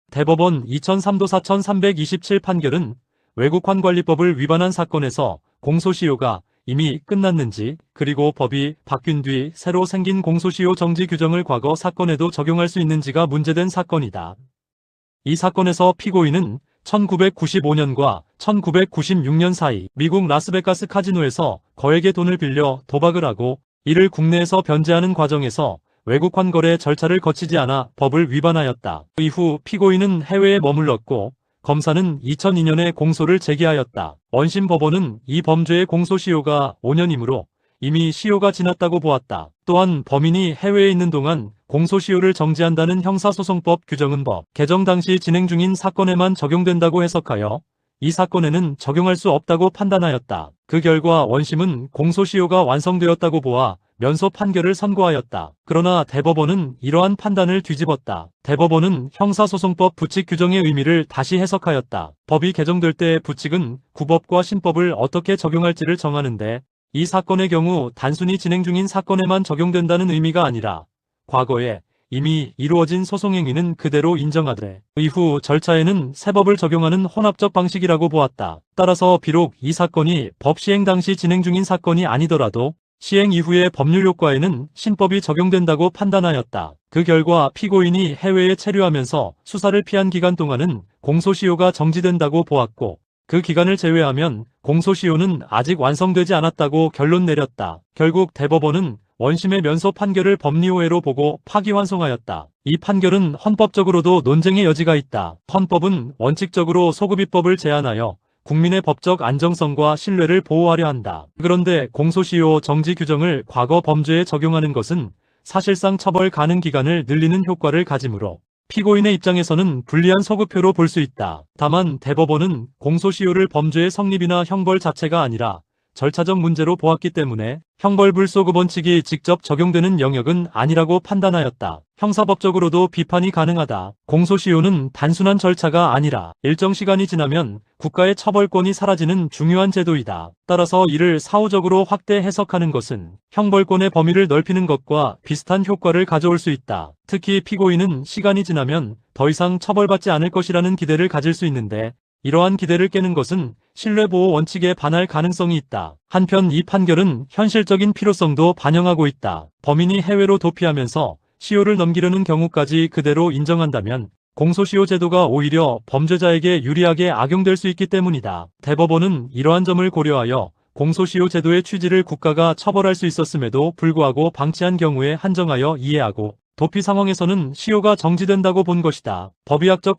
대법원 2003도 4327 판결은 외국환관리법을 위반한 사건에서 공소시효가 이미 끝났는지, 그리고 법이 바뀐 뒤 새로 생긴 공소시효 정지 규정을 과거 사건에도 적용할 수 있는지가 문제된 사건이다. 이 사건에서 피고인은 1995년과 1996년 사이 미국 라스베가스 카지노에서 거액의 돈을 빌려 도박을 하고 이를 국내에서 변제하는 과정에서 외국환 거래 절차를 거치지 않아 법을 위반하였다. 이후 피고인은 해외에 머물렀고 검사는 2002년에 공소를 제기하였다. 원심 법원은 이 범죄의 공소시효가 5년이므로 이미 시효가 지났다고 보았다. 또한 범인이 해외에 있는 동안 공소시효를 정지한다는 형사소송법 규정은 법 개정 당시 진행 중인 사건에만 적용된다고 해석하여 이 사건에는 적용할 수 없다고 판단하였다. 그 결과 원심은 공소시효가 완성되었다고 보아 면소 판결을 선고하였다. 그러나 대법원은 이러한 판단을 뒤집었다. 대법원은 형사소송법 부칙 규정의 의미를 다시 해석하였다. 법이 개정될 때 부칙은 구법과 신법을 어떻게 적용할지를 정하는데 이 사건의 경우 단순히 진행 중인 사건에만 적용된다는 의미가 아니라 과거에 이미 이루어진 소송행위는 그대로 인정하되 이후 절차에는 새 법을 적용하는 혼합적 방식이라고 보았다. 따라서 비록 이 사건이 법 시행 당시 진행 중인 사건이 아니더라도 시행 이후의 법률 효과에는 신법이 적용된다고 판단하였다. 그 결과 피고인이 해외에 체류하면서 수사를 피한 기간 동안은 공소시효가 정지된다고 보았고 그 기간을 제외하면 공소시효는 아직 완성되지 않았다고 결론 내렸다. 결국 대법원은 원심의 면소 판결을 법리오해로 보고 파기환송하였다. 이 판결은 헌법적으로도 논쟁의 여지가 있다. 헌법은 원칙적으로 소급입법을 제한하여 국민의 법적 안정성과 신뢰를 보호하려 한다. 그런데 공소시효 정지 규정을 과거 범죄에 적용하는 것은 사실상 처벌 가능 기간을 늘리는 효과를 가지므로 피고인의 입장에서는 불리한 소급표로 볼 수 있다. 다만 대법원은 공소시효를 범죄의 성립이나 형벌 자체가 아니라 절차적 문제로 보았기 때문에 형벌 불소급 원칙이 직접 적용되는 영역은 아니라고 판단하였다. 형사법적으로도 비판이 가능하다. 공소시효는 단순한 절차가 아니라 일정 시간이 지나면 국가의 처벌권이 사라지는 중요한 제도이다. 따라서 이를 사후적으로 확대 해석하는 것은 형벌권의 범위를 넓히는 것과 비슷한 효과를 가져올 수 있다. 특히 피고인은 시간이 지나면 더 이상 처벌받지 않을 것이라는 기대를 가질 수 있는데 이러한 기대를 깨는 것은 신뢰보호 원칙에 반할 가능성이 있다. 한편 이 판결은 현실적인 필요성도 반영하고 있다. 범인이 해외로 도피하면서 시효를 넘기려는 경우까지 그대로 인정한다면 공소시효 제도가 오히려 범죄자에게 유리하게 악용될 수 있기 때문이다. 대법원은 이러한 점을 고려하여 공소시효 제도의 취지를 국가가 처벌할 수 있었음에도 불구하고 방치한 경우에 한정하여 이해하고 도피 상황에서는 시효가 정지된다고 본 것이다. 법의학적